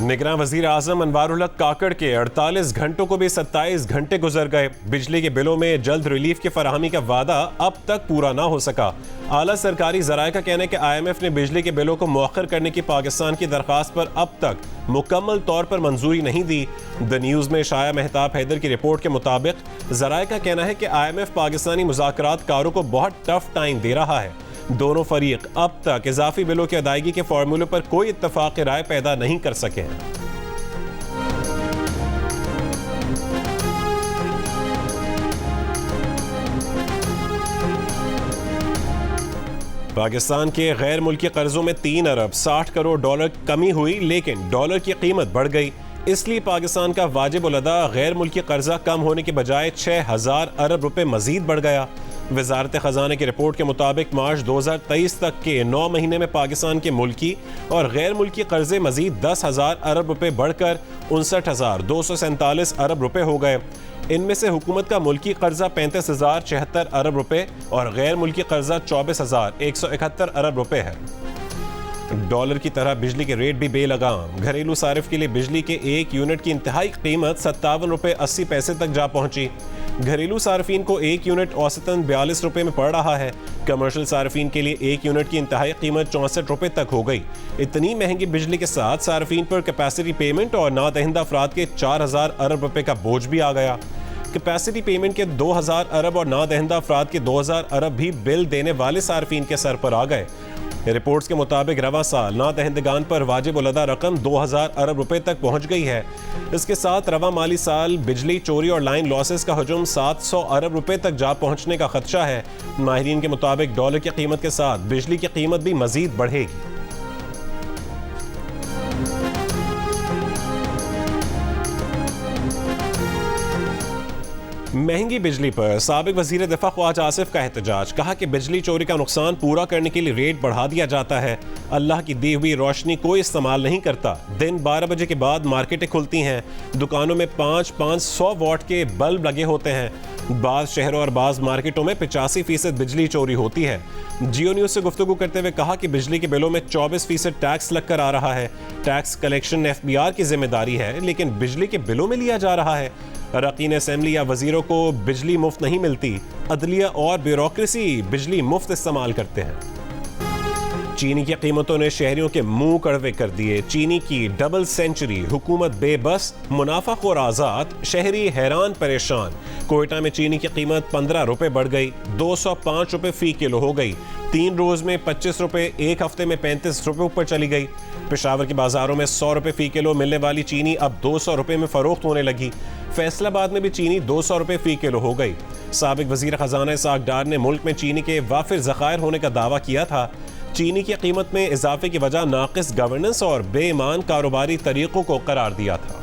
निगरान वजीर आजम अनवारुल हक काकड़ के 48 घंटों को भी 27 घंटे गुजर गए। बिजली के बिलों में जल्द रिलीफ की फराहमी का वादा अब तक पूरा ना हो सका। आला सरकारी जराये का कहना है कि IMF ने बिजली के बिलों को मौखर करने की पाकिस्तान की दरख्वास्त पर अब तक मुकम्मल तौर पर मंजूरी नहीं दी। द न्यूज़ में शाया मेहताब हैदर की रिपोर्ट के मुताबिक जराये का कहना है कि IMF पाकिस्तानी मुज़ाकरातकारों को बहुत टफ टाइम दे रहा है। दोनों फरीक अब तक इजाफी बिलों की अदायगी के फार्मूले पर कोई इत्तफाक राय पैदा नहीं कर सके हैं। पाकिस्तान के गैर मुल्की कर्जों में 3 अरब 60 करोड़ डॉलर कमी हुई, लेकिन डॉलर की कीमत बढ़ गई। इसलिए पाकिस्तान का वाजिब उल अदा गैर मुल्की कर्जा कम होने के बजाय 6000 अरब रुपए मजीद बढ़ गया। वजारत खजाना की रिपोर्ट के मुताबिक मार्च 2023 तक के 9 महीने में पाकिस्तान के मुल्की और गैर मुल्की कर्जे मजीद 10,000 अरब रुपए बढ़कर 59,247 अरब रुपए हो गए। इनमें से हुकूमत का मुल्की कर्जा 35,076 अरब रुपए और गैर मुल्की कर्जा 24,171 अरब रुपए है। डॉलर की तरह बिजली के रेट भी बेलगाम। घरेलू सारिफ के लिए बिजली के 1 यूनिट की इंतहाई कीमत 57 रुपए 80 पैसे तक जा पहुंची। घरेलू सार्फिन को 1 यूनिट औसतन 42 रुपए में पड़ रहा है। कमर्शियल सार्फिन के लिए 1 यूनिट की इंतहाई कीमत 64 रुपए तक हो गई। इतनी महंगी बिजली के साथ सार्फिन पर कैपेसिटी पेमेंट और नादहिंदा अफराद के 4,000 अरब रुपए का बोझ भी आ गया। कैपेसिटी पेमेंट के 2,000 अरब और नादहिंदा अफराद के 2,000 अरब भी बिल देने वाले सार्फिन के सर पर आ गए। रिपोर्ट्स के मुताबिक रवा साल नादहिंदगान पर वाजिब उल अदा रकम 2,000 अरब रुपए तक पहुंच गई है। इसके साथ रवा माली साल बिजली चोरी और लाइन लॉसेस का हजम 700 अरब रुपए तक जा पहुंचने का खदशा है। माहिरीन के मुताबिक डॉलर की कीमत के साथ बिजली की कीमत भी मजीद बढ़ेगी। महंगी बिजली पर साबिक वजीर दिफा ख्वाजा आसिफ का एहतजाज। कहा कि बिजली चोरी का नुकसान पूरा करने के लिए रेट बढ़ा दिया जाता है। अल्लाह की दी हुई रोशनी कोई इस्तेमाल नहीं करता। दिन 12 बजे के बाद मार्केटें खुलती हैं। दुकानों में 500 वाट के बल्ब लगे होते हैं। बाज़ शहरों और बाज़ मार्केटों में 85% बिजली चोरी होती है। जियो न्यूज़ से गुफ्तगू करते हुए कहा कि बिजली के बिलों में 24% टैक्स लगकर आ रहा है। टैक्स कलेक्शन FBR की जिम्मेदारी है, लेकिन बिजली के बिलों में लिया जा रहा है। अरकान असेंबली या वजीरों को बिजली मुफ्त नहीं मिलती। अदलिया और ब्यूरोक्रेसी बिजली मुफ्त इस्तेमाल करते हैं। चीनी की कीमतों ने शहरियों के मुंह कड़वे कर दिए। चीनी की डबल सेंचुरी, हुकूमत बेबस, मुनाफाखोर आजाद, शहरी हैरान परेशान। कोयटा में चीनी की कीमत 15 रुपए बढ़ गई, 205 रुपए फी किलो हो गई। 3 रोज में 25 रुपए, एक हफ्ते में 35 रुपए ऊपर चली गई। पेशावर के बाजारों में 100 रुपए फी किलो मिलने वाली चीनी अब 200 रुपए में फरोख्त होने लगी। फैसलाबाद में भी चीनी 200 रुपए फी किलो हो गई। साबिक वजीर खजाना इसहाक डार ने मुल्क में चीनी के वाफिर ज़खायर होने का दावा किया था। चीनी की कीमत में इजाफे की वजह नाकिस गवर्नेंस और बेईमान कारोबारी तरीकों को करार दिया था।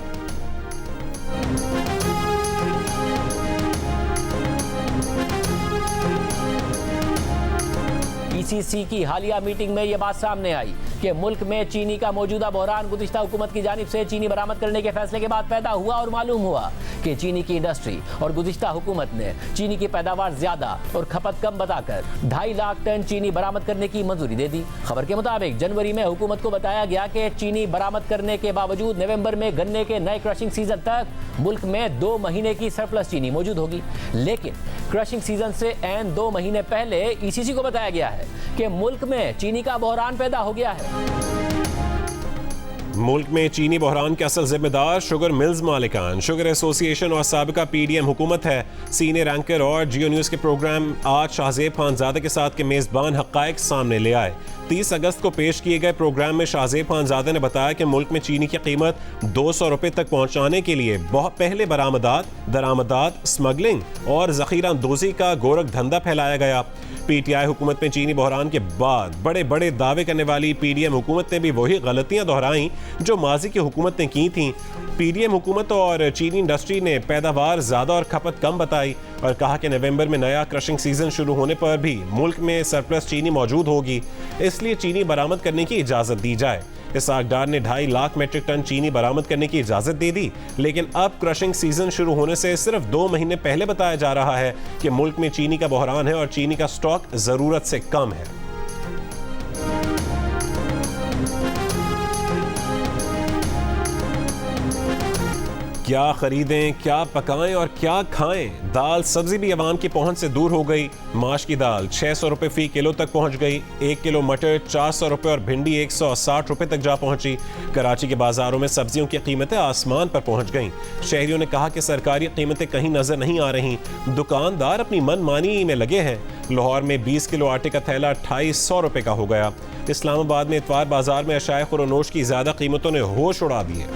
PCC की हालिया मीटिंग में यह बात सामने आई कि मुल्क में चीनी का मौजूदा बहरान गुज़िश्ता हुकूमत की जानिब से चीनी बरामद करने के फैसले के बाद पैदा हुआ और मालूम हुआ कि चीनी की इंडस्ट्री और गुज़िश्ता हुकूमत ने चीनी की पैदावार ज्यादा और खपत कम बताकर 2.5 लाख टन चीनी बरामद करने की मंजूरी दे दी। खबर के मुताबिक जनवरी में हुकूमत को बताया गया कि चीनी बरामद करने के बावजूद नवंबर में गन्ने के नए क्रशिंग सीजन तक मुल्क में 2 महीने की सरप्लस चीनी मौजूद होगी। लेकिन क्रशिंग सीजन से ऐन 2 महीने पहले ECC को बताया गया है कि मुल्क में चीनी का बहरान पैदा हो गया है। मुल्क में चीनी बहरान के असल जिम्मेदार शुगर मिल्स मालिकान, शुगर एसोसिएशन और साबिका PDM हुकूमत है। सीनियर एंकर और जियो न्यूज़ के प्रोग्राम आज शाहजेब खानजादे के साथ के मेज़बान हक़ाइक़ सामने ले आए। 30 अगस्त को पेश किए गए प्रोग्राम में शाहजेब खानजादे ने बताया कि मुल्क में चीनी की कीमत 200 रुपए तक पहुंचाने के लिए बहुत पहले बरामदात, दरामदात, स्मगलिंग और ज़ख़ीरा अंदोज़ी का गोरख धंधा फैलाया गया। PTI हुकूमत में चीनी बहरान के बाद बड़े बड़े दावे करने वाली PDM हुकूमत ने भी वही गलतियां दोहराई जो माजी की हुकूमत ने की थी। PDM हुकूमत और चीनी इंडस्ट्री ने पैदावार ज़्यादा और खपत कम बताई और कहा कि नवंबर में नया क्रशिंग सीजन शुरू होने पर भी मुल्क में सरप्लस चीनी मौजूद होगी, इसलिए चीनी बरामद करने की इजाज़त दी जाए। इसहाक डार ने 2.5 लाख मीट्रिक टन चीनी बरामद करने की इजाज़त दे दी, लेकिन अब क्रशिंग सीजन शुरू होने से सिर्फ 2 महीने पहले बताया जा रहा है कि मुल्क में चीनी का बहरान है और चीनी का स्टॉक ज़रूरत से कम है। क्या खरीदें, क्या पकाएं और क्या खाएं। दाल सब्जी भी अवाम की पहुंच से दूर हो गई। माश की दाल 600 रुपए फी किलो तक पहुंच गई। 1 किलो मटर 400 रुपए और भिंडी 160 रुपए तक जा पहुंची। कराची के बाजारों में सब्जियों की कीमतें आसमान पर पहुंच गईं। शहरियों ने कहा कि सरकारी कीमतें कहीं नजर नहीं आ रही, दुकानदार अपनी मनमानी में लगे हैं। लाहौर में 20 किलो आटे का थैला 2800 रुपए का हो गया। इस्लामाबाद में इतवार बाजार में अशाए खुरोनोश की ज्यादा कीमतों ने होश उड़ा दिए।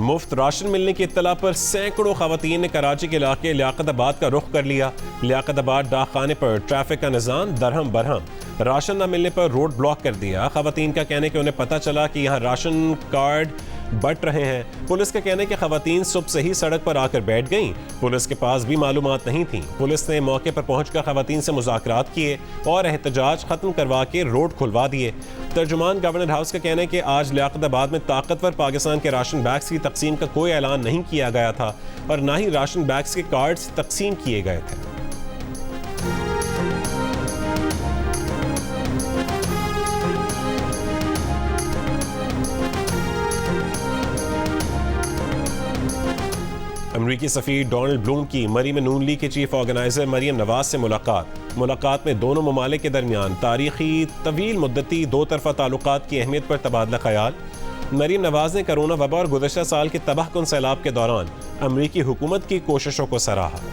मुफ्त राशन मिलने की इत्तला पर सैकड़ों खवातीन ने कराची के इलाके लियाकताबाद का रुख कर लिया। लियाकताबाद डाकखाने पर ट्रैफिक का निज़ाम दरहम बरहम। राशन न मिलने पर रोड ब्लॉक कर दिया। खवातीन का कहने कि उन्हें पता चला कि यहाँ राशन कार्ड बट रहे हैं। पुलिस का कहना है कि खवातीन सुबह से ही सड़क पर आकर बैठ गईं। पुलिस के पास भी मालूमात नहीं थी। पुलिस ने मौके पर पहुंचकर खवातीन से मुज़ाकरात किए और एहतजाज खत्म करवा के रोड खुलवा दिए। तर्जुमान गवर्नर हाउस का कहना है कि आज लियाकताबाद में ताकतवर पाकिस्तान के राशन बैग्स की तकसीम का कोई ऐलान नहीं किया गया था और न ही राशन बैग्स के कार्ड्स तकसीम किए गए थे। अमरीकी सफ़ीर डोनाल्ड ब्लूम की मरी में नून लीग के चीफ ऑर्गेनाइजर मरियम नवाज से मुलाकात में दोनों ममालिक के दरमियान तारीखी तवील मुद्दती दो तरफा ताल्लुकात की अहमियत पर तबादला ख्याल। मरियम नवाज ने कोरोना वबा और गुज़श्ता साल के तबाहकुन सैलाब के दौरान अमरीकी हुकूमत की कोशिशों को सराहा।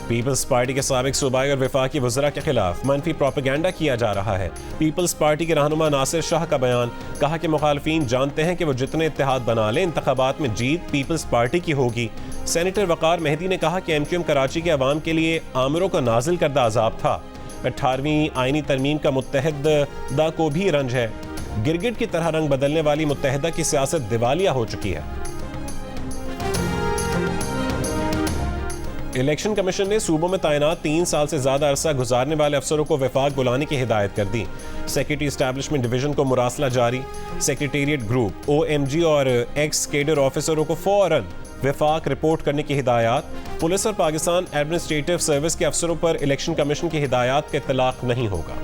पीपल्स पार्टी के साबिक सूबाई और वफाकी वज़रा के खिलाफ मनफी प्रोपेगेंडा किया जा रहा है। पीपल्स पार्टी के रहनुमा नासिर शाह का बयान, कहा कि मुखालफीन जानते हैं कि वो जितने इत्तेहाद बना लें इंतखाबात में जीत पीपल्स पार्टी की होगी। सेनेटर वक़ार मेहदी ने कहा कि MQM कराची के अवाम के लिए आमिरों का नाजिल करदा अजाब था। 18वीं आईनी तरमीम का मुत्तहदा को भी रंज है। गिरगिट की तरह रंग बदलने वाली मुत्तहदा की सियासत दिवालिया हो चुकी है। इलेक्शन कमीशन ने सूबों में तैनात 3 साल से ज्यादा अरसा गुजारने वाले अफसरों को वफाक बुलाने की हिदायत कर दी। सेक्रेटरी एस्टैब्लिशमेंट डिवीजन को मुरासला जारी। सेक्रेटेरिएट ग्रुप, OMG और एक्स केडर ऑफिसरों को फौरन वफाक रिपोर्ट करने की हिदायत। पुलिस और पाकिस्तान एडमिनिस्ट्रेटिव सर्विस के अफसरों पर इलेक्शन कमीशन की हिदायत का इतलाक नहीं होगा।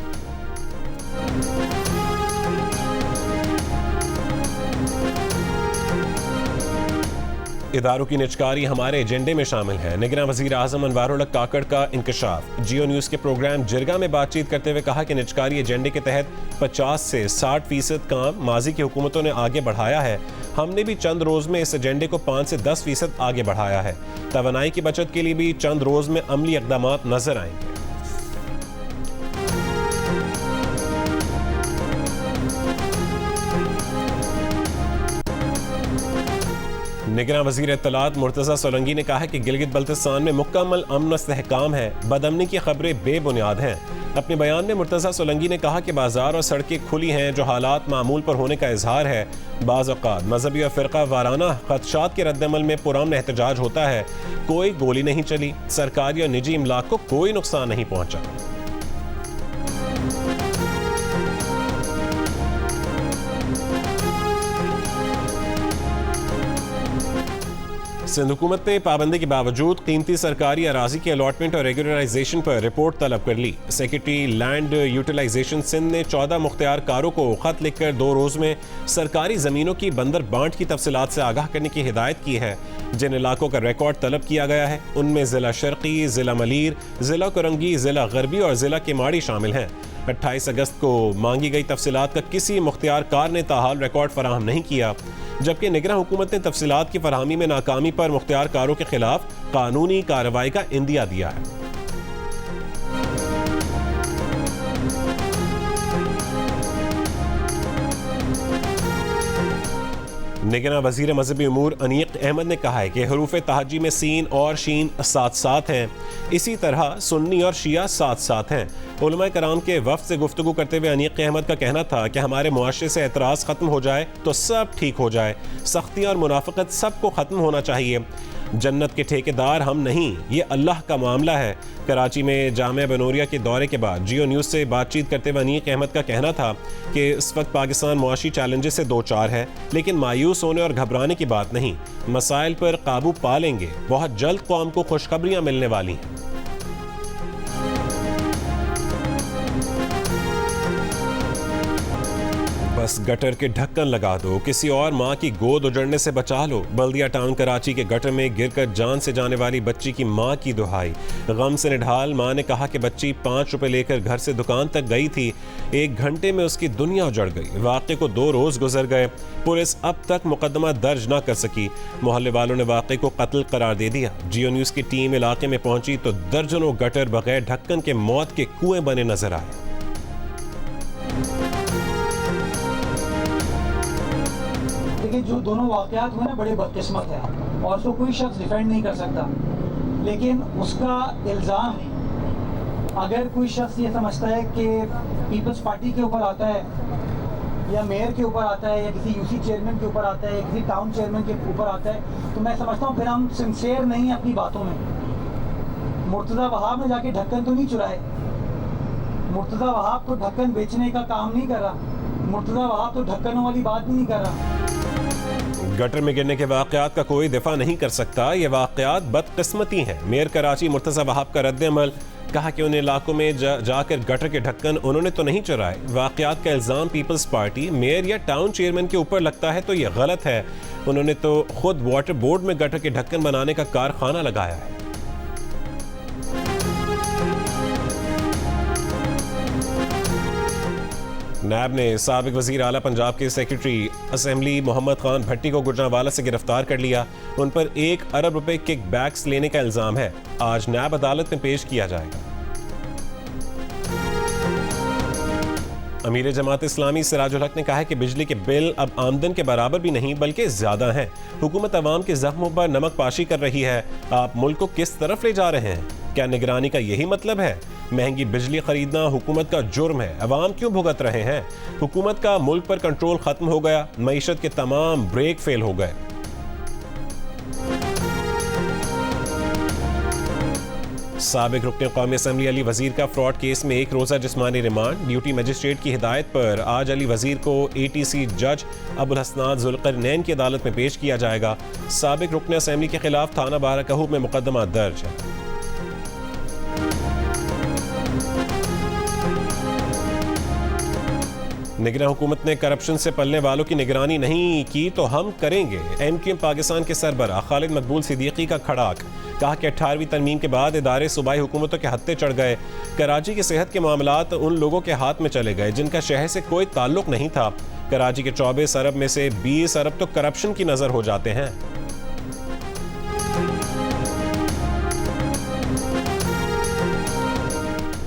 इदारों की निजकारी हमारे एजेंडे में शामिल है। निगरान वज़ीर आज़म अनवारुल हक काकड़ का इंकशाफ। जियो न्यूज़ के प्रोग्राम जिरगा में बातचीत करते हुए कहा कि निजकारी एजेंडे के तहत 50 से 60% काम माजी की हुकूमतों ने आगे बढ़ाया है। हमने भी चंद रोज़ में इस एजेंडे को 5 से 10% आगे बढ़ाया है। तवानाई की बचत के लिए भी चंद रोज़ में अमली इक़दामात नजर आएंगे। निगरान वज़ीर इत्तलात मुर्तज़ा सोलंकी ने कहा है कि गिलगित बल्तिस्तान में मुकम्मल अमन व इस्तेहकाम है। बदअमनी की खबरें बेबुनियाद हैं। अपने बयान में मुर्तज़ा सोलंकी ने कहा कि बाजार और सड़कें खुली हैं, जो हालात मामूल पर होने का इजहार है। बाज़ औक़ात मजहबी और फ़िरका वाराना ख़दशात के रद्दअमल में पुरअमन एहतजाज होता है। कोई गोली नहीं चली, सरकारी और निजी इमलाक को कोई नुकसान नहीं पहुँचा। सिंध हुकूमत ने पाबंदी के बावजूद कीमती सरकारी अराजी की अलॉटमेंट और रेगुलराइजेशन पर रिपोर्ट तलब कर ली। सेक्रेटरी लैंड यूटिलाइजेशन सिंध ने 14 मुख्तियारकारों को खत लिखकर 2 रोज़ में सरकारी ज़मीनों की बंदर बांट की तफसीलात से आगाह करने की हिदायत की है। जिन इलाकों का रिकॉर्ड तलब किया गया है उनमें ज़िला शर्की, ज़िला मलीर, ज़िला करंगी, ज़िला गरबी और ज़िला केमाड़ी शामिल हैं। 28 अगस्त को मांगी गई तफसीलात का किसी मुख्तियारकार ने ताहाल रिकॉर्ड फराहम नहीं किया, जबकि निगरान हुकूमत ने तफसीलात की फरहमी में नाकामी पर मुख्तियारकारों के खिलाफ कानूनी कार्रवाई का इंदिया दिया है। निगरान वज़ीर मज़हबी उमूर अनीक अहमद ने कहा है कि हरूफ तहजी में सीन और शीन साथ साथ हैं, इसी तरह सुन्नी और शिया साथ साथ हैं। उलमा कराम के वफ़द से गुफ्तगू करते हुए अनीक अहमद का कहना था कि हमारे मुआशरे से एतराज़ ख़त्म हो जाए तो सब ठीक हो जाए। सख्ती और मुनाफ़िकत सबको ख़त्म होना चाहिए। जन्नत के ठेकेदार हम नहीं, ये अल्लाह का मामला है। कराची में जामिया बनूरिया के दौरे के बाद जियो न्यूज़ से बातचीत करते हुए अनीक अहमद का कहना था कि इस वक्त पाकिस्तान मुआशी चैलेंजेस से दो चार है, लेकिन मायूस होने और घबराने की बात नहीं। मसाइल पर काबू पा लेंगे। बहुत जल्द कौम को खुशखबरियां मिलने वाली हैं। बस गटर के ढक्कन लगा दो, किसी और माँ की गोद उजड़ने से बचा लो। बल्दिया टाउन कराची के गटर में गिरकर जान से जाने वाली बच्ची की माँ की दुहाई। गम से निढाल माँ ने कहा कि बच्ची 5 रुपए लेकर घर से दुकान तक गई थी, 1 घंटे में उसकी दुनिया उजड़ गई। वाक़े को 2 रोज गुजर गए, पुलिस अब तक मुकदमा दर्ज न कर सकी। मोहल्ले वालों ने वाक़े को कत्ल करार दे दिया। जियो न्यूज़ की टीम इलाके में पहुंची तो दर्जनों गटर बगैर ढक्कन के मौत के कुएं बने नजर आए। जो दोनों वाकयात हुए ना, बड़े बदकिस्मत है और उसको कोई शख्स डिफेंड नहीं कर सकता, लेकिन उसका इल्ज़ाम अगर कोई शख्स ये समझता है कि पीपल्स पार्टी के ऊपर आता है या मेयर के ऊपर आता है या किसी यूसी चेयरमैन के ऊपर आता है या किसी टाउन चेयरमैन के ऊपर आता है, तो मैं समझता हूँ फिर हम सिंसियर नहीं हैं अपनी बातों में। मुर्तज़ा वहाब ने जाके ढक्कन तो नहीं चुराए, मुर्तज़ा वहाब तो ढक्कन बेचने का काम नहीं कर रहा, मुर्तज़ा वहाब तो ढक्कनों वाली बात भी नहीं कर रहा। गटर में गिरने के वाकयात का कोई दिफा नहीं कर सकता, ये वाकयात बदकिस्मती हैं। मेयर कराची मुर्तज़ा वहाब का रद्द-ए-अमल, कहा कि उन इलाकों में जाकर गटर के ढक्कन उन्होंने तो नहीं चुराए। वाकयात का इल्ज़ाम पीपल्स पार्टी, मेयर या टाउन चेयरमैन के ऊपर लगता है तो यह गलत है। उन्होंने तो खुद वाटर बोर्ड में गटर के ढक्कन बनाने का कारखाना लगाया है। नैब ने साबिक वजीर आला पंजाब के सेक्रेटरी असेंबली मोहम्मद खान भट्टी को गुजरांवाला से गिरफ्तार कर लिया। उन पर 1 अरब रुपए किक बैक्स लेने का इल्जाम है। आज नैब अदालत में पेश किया जाएगा। अमीर जमात इस्लामी सिराजुल हक ने कहा है कि बिजली के बिल अब आमदन के बराबर भी नहीं बल्कि ज्यादा हैं। हुकूमत अवाम के जख्मों पर नमक पाशी कर रही है। आप मुल्क को किस तरफ ले जा रहे हैं? क्या निगरानी का यही मतलब है? महंगी बिजली खरीदना हुकूमत का जुर्म है, अवाम क्यों भुगत रहे हैं? हुकूमत का मुल्क पर कंट्रोल खत्म हो गया, मईशत के तमाम ब्रेक फेल हो गए। साबिक रुकन कौमी असम्बली अली वजीर का फ्रॉड केस में 1 रोज़ा जिस्मानी रिमांड। ड्यूटी मजिस्ट्रेट की हिदायत पर आज अली वजीर को ATC जज अबुल हसनात जुल्करनैन की अदालत में पेश किया जाएगा। साबिक रुकन असम्बली के खिलाफ थाना बाराकहूब में मुकदमा दर्ज है। निगरान हुकूमत ने करप्शन से पलने वालों की निगरानी नहीं की तो हम करेंगे। MQM पाकिस्तान के सरबराह खालिद मकबूल सिद्दीकी का खड़ाक, कहा कि 18वीं तरमीम के बाद इदारे सूबाई हुकूमतों के हत्थे चढ़ गए। कराची की सेहत के मामलात उन लोगों के हाथ में चले गए जिनका शहर से कोई ताल्लुक नहीं था। कराची के 24 अरब में से 20 अरब तो करप्शन की नजर हो जाते हैं।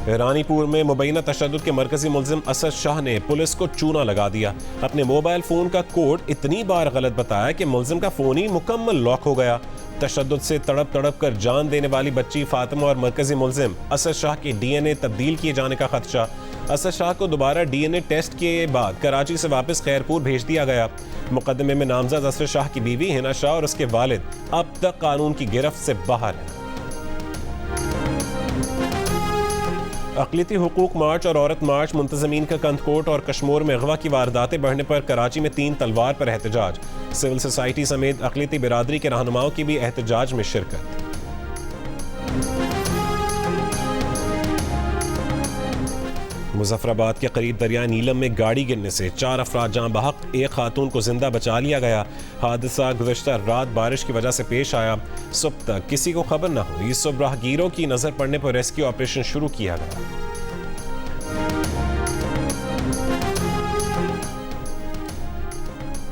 रानीपुर में मुबैना तशद्दुद के मरकजी मुल्जिम असद शाह ने पुलिस को चूना लगा दिया। अपने मोबाइल फोन का कोड इतनी बार गलत बताया कि मुल्जिम का फोन ही मुकम्मल लॉक हो गया। तशद्दुद से तड़प तड़प कर जान देने वाली बच्ची फातिमा और मरकजी मुल्जिम असद शाह की DNA तब्दील किए जाने का खदशा। असद शाह को दोबारा DNA टेस्ट के बाद कराची से वापस खैरपुर भेज दिया गया। मुकदमे में नामजद असद शाह की बीवी हिना शाह और उसके वालिद अब तक कानून की गिरफ्त से बाहर है। अक़लियती हुकूक मार्च और औरत मार्च मुंतज़मीन का कंदकोट और कश्मोर में अगवा की वारदातें बढ़ने पर कराची में 3 तलवार पर एहतजाज। सिविल सोसाइटी समेत अक़लियती बिरादरी के रहनुमाओं की भी एहतजाज में शिरकत। मुजफ्फराबाद के करीब दरिया नीलम में गाड़ी गिरने से 4 अफराद जाँ बहक, 1 खातून को जिंदा बचा लिया गया। हादसा गुज़श्ता रात बारिश की वजह से पेश आया। सुबह तक किसी को खबर न हुई। सुबह राहगीरों की नजर पड़ने पर रेस्क्यू ऑपरेशन शुरू किया गया।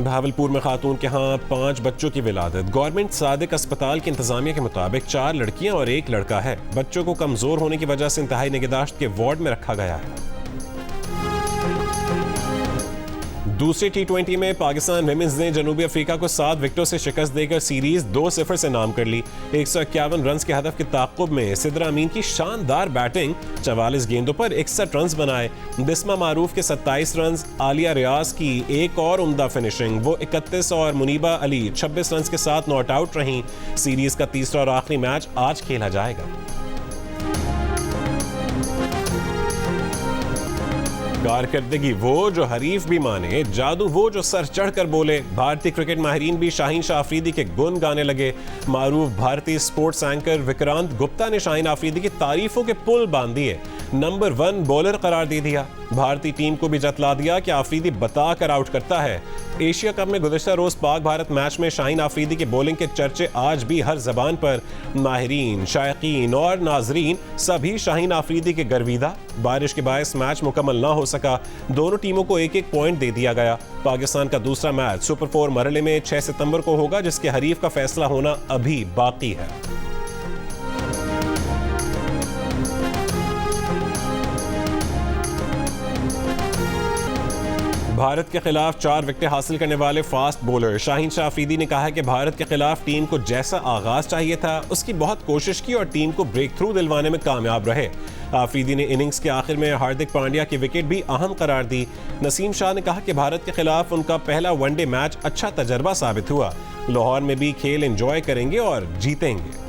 भावलपुर में खातून के यहाँ 5 बच्चों की विलादत। गवर्नमेंट सादिक अस्पताल की इंतजामिया के मुताबिक 4 लड़कियां और 1 लड़का है। बच्चों को कमजोर होने की वजह से इंतहाई निगहदाश्त के वार्ड में रखा गया है। दूसरी T20 में पाकिस्तान विमेंस ने जनूबी अफ्रीका को 7 विकेटों से शिकस्त देकर सीरीज 2-0 से नाम कर ली। 151 रन के हदफ के ताक़ुब में सिद्रा अमीन की शानदार बैटिंग, 44 गेंदों पर 61 रन बनाए। बिस्मा मारूफ के 27 रन, आलिया रियाज की एक और उम्दा फिनिशिंग, वो 31 और मुनीबा अली 26 रन के साथ नॉट आउट रहीं। सीरीज का तीसरा और आखिरी मैच आज खेला जाएगा। कारकर्दगी वो जो हरीफ भी माने, जादू वो जो सर चढ़कर बोले। भारतीय क्रिकेट माहिरीन भी शाहीन शाह अफरीदी के गुण गाने लगे। मारूफ भारतीय स्पोर्ट्स एंकर विक्रांत गुप्ता ने शाहीन अफरीदी की तारीफों के पुल बांध दिए, नंबर 1 बॉलर करार दे दिया। भारतीय टीम को भी जतला दिया कि अफरीदी बता कर आउट करता है। एशिया कप में गुज़श्ता रोज पाक भारत मैच में शाहीन अफरीदी के बॉलिंग के चर्चे आज भी हर जबान पर। माहिरीन, शायकीन और नाजरीन सभी शाहीन अफरीदी के गर्विदा। बारिश के बायस मैच मुकम्मल ना हो सका, दोनों टीमों को एक एक पॉइंट दे दिया गया। पाकिस्तान का दूसरा मैच सुपर 4 मरहले में 6 सितंबर को होगा, जिसके हरीफ का फैसला होना अभी बाकी है। भारत के खिलाफ 4 विकेट हासिल करने वाले फास्ट बॉलर शाहीन शाह अफरीदी ने कहा कि भारत के खिलाफ टीम को जैसा आगाज चाहिए था उसकी बहुत कोशिश की और टीम को ब्रेक थ्रू दिलवाने में कामयाब रहे। अफरीदी ने इनिंग्स के आखिर में हार्दिक पांड्या की विकेट भी अहम करार दी। नसीम शाह ने कहा कि भारत के खिलाफ उनका पहला वनडे मैच अच्छा तजर्बा साबित हुआ। लाहौर में भी खेल एंजॉय करेंगे और जीतेंगे।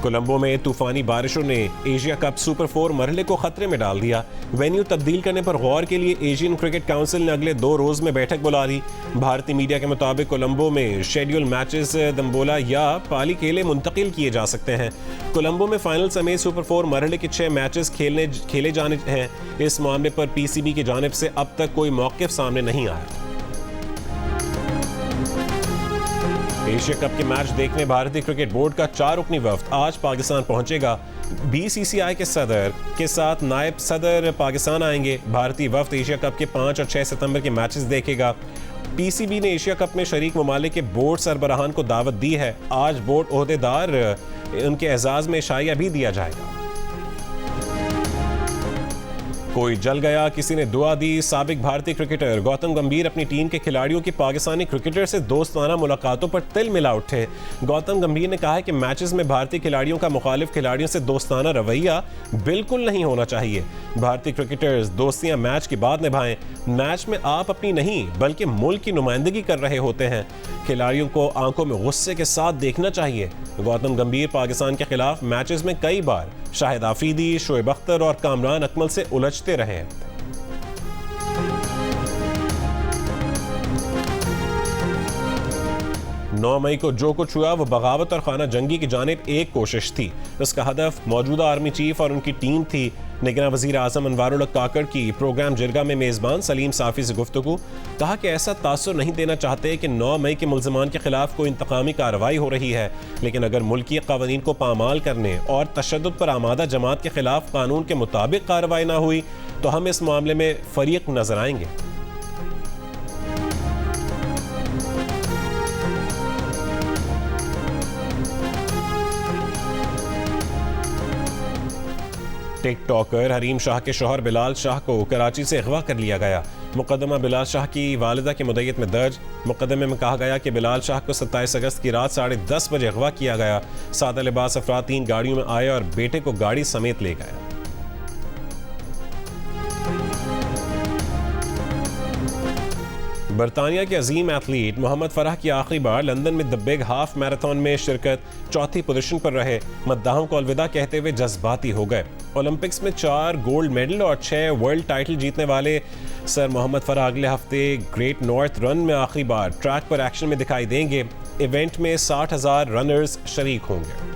कोलंबो में तूफानी बारिशों ने एशिया कप सुपर 4 मरहले को खतरे में डाल दिया। वेन्यू तब्दील करने पर गौर के लिए एशियन क्रिकेट काउंसिल ने अगले 2 रोज में बैठक बुला ली। भारतीय मीडिया के मुताबिक कोलंबो में शेड्यूल मैचेस दम्बोला या पाली खेले मुंतकिल किए जा सकते हैं। कोलंबो में फाइनल समेत सुपर 4 मरहले के 6 मैचेस खेले जाने हैं। इस मामले पर PCB की जानिब से अब तक कोई मौक़िफ़ सामने नहीं आया। एशिया कप के मैच देखने भारतीय क्रिकेट बोर्ड का 4 रुकनी वफ्द आज पाकिस्तान पहुंचेगा। BCCI के सदर के साथ नायब सदर पाकिस्तान आएंगे। भारतीय वफ्द एशिया कप के 5 और 6 सितंबर के मैचेस देखेगा। PCB ने एशिया कप में शरीक ममालिक के बोर्ड सरबराहान को दावत दी है। आज बोर्ड ओहदेदार उनके एजाज में शाइया भी दिया जाएगा। कोई जल गया, किसी ने दुआ दी। साबिक भारतीय क्रिकेटर गौतम गंभीर अपनी टीम के खिलाड़ियों की पाकिस्तानी क्रिकेटर से दोस्ताना मुलाकातों पर तिल मिला उठे। गौतम गंभीर ने कहा है कि मैचेस में भारतीय खिलाड़ियों का मुखालिफ खिलाड़ियों से दोस्ताना रवैया बिल्कुल नहीं होना चाहिए। भारतीय क्रिकेटर्स दोस्तियां मैच के बाद निभाएं। मैच में आप अपनी नहीं बल्कि मुल्क की नुमाइंदगी कर रहे होते हैं। खिलाड़ियों को आंखों में गुस्से के साथ देखना चाहिए। गौतम गंभीर पाकिस्तान के खिलाफ मैचेस में कई बार शाहिद आफरीदी, शोएब अख्तर और कामरान अकमल से उलझते रहे हैं। 9 मई को जो कुछ हुआ वो बगावत और खाना जंगी की जानिब एक कोशिश थी। उसका हदफ मौजूदा आर्मी चीफ और उनकी टीम थी। निगरान वज़ीर आज़म अनवारुल हक काकड़ की प्रोग्राम जिरगा में मेज़बान सलीम साफ़ी से गुफ्तगू, कहा कि ऐसा तासुर नहीं देना चाहते कि 9 मई के मुल्ज़िमान के खिलाफ कोई इंतकामी कार्रवाई हो रही है, लेकिन अगर मुल्की क़वानीन को पामाल करने और तशद्दुद पर आमादा जमात के खिलाफ कानून के मुताबिक कार्रवाई ना हुई तो हम इस मामले में फरीक नजर आएंगे। टिकटॉकर हरीम शाह के शौहर बिलाल शाह को कराची से अगवा कर लिया गया। मुकदमा बिलाल शाह की वालिदा की मुद्दत में दर्ज। मुकदमे में कहा गया कि बिलाल शाह को 27 अगस्त की रात 10:30 बजे अगवा किया गया। सादा लिबास अफराद 3 गाड़ियों में आए और बेटे को गाड़ी समेत ले गए। बरतानिया के अजीम एथलीट मोहम्मद फराह की आखिरी बार लंदन में द बिग हाफ मैराथन में शिरकत, 4थी पोजीशन पर रहे। मद्दाहों को अलविदा कहते हुए जज्बाती हो गए। ओलंपिक्स में 4 गोल्ड मेडल और 6 वर्ल्ड टाइटल जीतने वाले सर मोहम्मद फराह अगले हफ्ते ग्रेट नॉर्थ रन में आखिरी बार ट्रैक पर एक्शन में दिखाई देंगे। इवेंट में 60,000 रनर्स शरीक होंगे।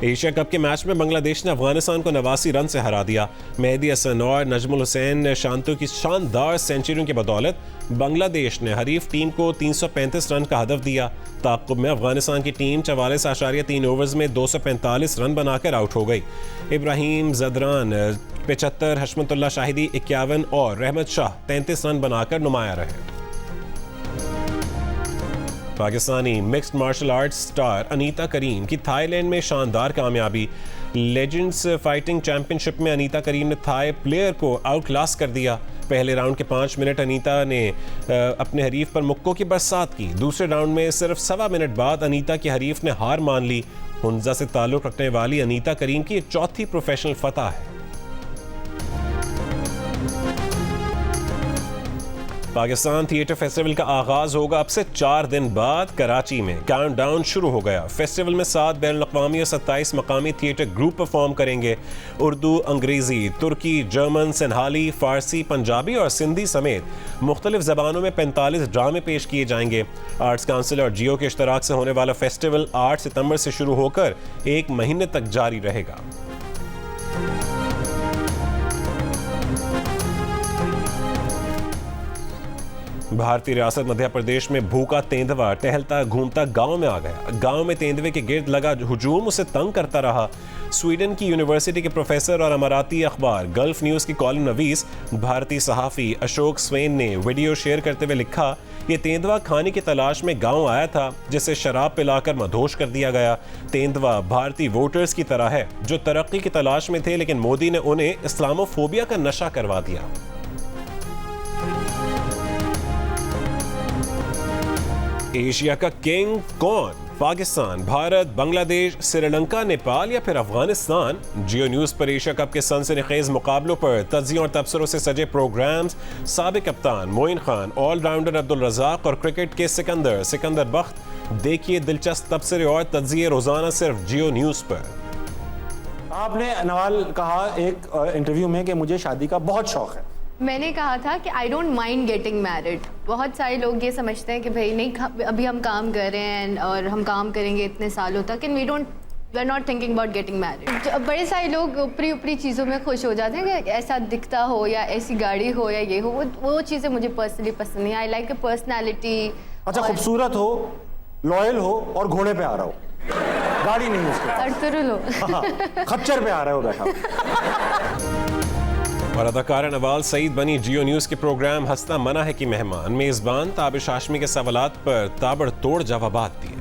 एशिया कप के मैच में बांग्लादेश ने अफगानिस्तान को 89 रन से हरा दिया। मेहदी हसन और नजमुल हुसैन शांतु की शानदार सेंचुरियों की बदौलत बांग्लादेश ने हरीफ टीम को 335 रन का हदफ दिया। ताक़ुब में अफगानिस्तान की टीम 44.3 ओवर्स में 245 रन बनाकर आउट हो गई। इब्राहिम जदरान 75, हशमतुल्लाह शाहिदी 51 और रहमत शाह 33 रन बनाकर नुमाया रहे। Pakistani mixed martial arts star Anita Karim की थाईलैंड में शानदार कामयाबी। लेजेंड्स फाइटिंग चैंपियनशिप में अनीता करीम ने थाई प्लेयर को आउट क्लास कर दिया। पहले राउंड के 5 मिनट अनीता ने अपने हरीफ पर मुक्कों की बरसात की। दूसरे राउंड में सिर्फ 1.25 मिनट बाद अनीता की हरीफ ने हार मान ली। हुंजा से ताल्लुक़ रखने वाली अनीता करीम की चौथी प्रोफेशनल फतह है। पाकिस्तान थिएटर फेस्टिवल का आगाज होगा अब से 4 दिन बाद कराची में। काउंटडाउन शुरू हो गया। फेस्टिवल में 7 बैनुल-अक़वामी और 27 मकामी थिएटर ग्रुप परफॉर्म करेंगे। उर्दू, अंग्रेजी, तुर्की, जर्मन, सिंहाली, फारसी, पंजाबी और सिंधी समेत मुख्तलिफ ज़बानों में 45 ड्रामे पेश किए जाएंगे। आर्ट्स काउंसिल और जियो के इश्तराक से होने वाला फेस्टिवल 8 सितंबर से शुरू होकर 1 महीने तक जारी रहेगा। भारतीय रियासत मध्य प्रदेश में भूखा तेंदुआ टहलता घूमता गांव में आ गया। गांव में तेंदुए के गिर्द लगा हुजूम उसे तंग करता रहा। स्वीडन की यूनिवर्सिटी के प्रोफेसर और अमाराती अखबार गल्फ न्यूज़ की कॉलम नवीस भारतीय सहाफ़ी अशोक स्वेन ने वीडियो शेयर करते हुए लिखा, ये तेंदुआ खाने की तलाश में गांव आया था, जिसे शराब पिलाकर मदहोश कर दिया गया। तेंदुआ भारतीय वोटर्स की तरह है जो तरक्की की तलाश में थे, लेकिन मोदी ने उन्हें इस्लामोफोबिया का नशा करवा दिया। एशिया का किंग कौन? पाकिस्तान, भारत, बांग्लादेश, श्रीलंका, नेपाल या फिर अफगानिस्तान? जियो न्यूज़ पर एशिया कप के सनसनीखेज मुकाबलों पर तज्जियों और तबसरों से सजे प्रोग्राम्स, साबिक कप्तान मोइन खान, ऑलराउंडर अब्दुल रज़ाक और क्रिकेट के सिकंदर बख्त। देखिए दिलचस्प तबसरे और तज्जिए रोजाना सिर्फ जियो न्यूज़ पर। आपने नवाल कहा एक इंटरव्यू में कि मुझे शादी का बहुत शौक है। मैंने कहा था कि I don't mind getting married. बहुत सारे लोग ये समझते हैं कि भाई नहीं, अभी हम काम कर रहे हैं और हम काम करेंगे इतने सालों तक, and we are not thinking about getting married. बड़े सारे लोग ऊपरी चीज़ों में खुश हो जाते हैं कि ऐसा दिखता हो या ऐसी गाड़ी हो या ये हो, वो चीज़ें मुझे पर्सनली पसंद नहीं। I like a personality. अच्छा, खूबसूरत हो, लॉयल हो और घोड़े पे आ रहा हो, गाड़ी नहीं उसके, अर्तुरुल हो, खच्चर पे आ रहे हो बैठा। और अदाकार नवाल सईद बनी जियो न्यूज़ के प्रोग्राम हंसना मना है की मेहमान। मेज़बान ताबिश हाशमी के सवालात पर ताबड़तोड़ जवाबात दिए।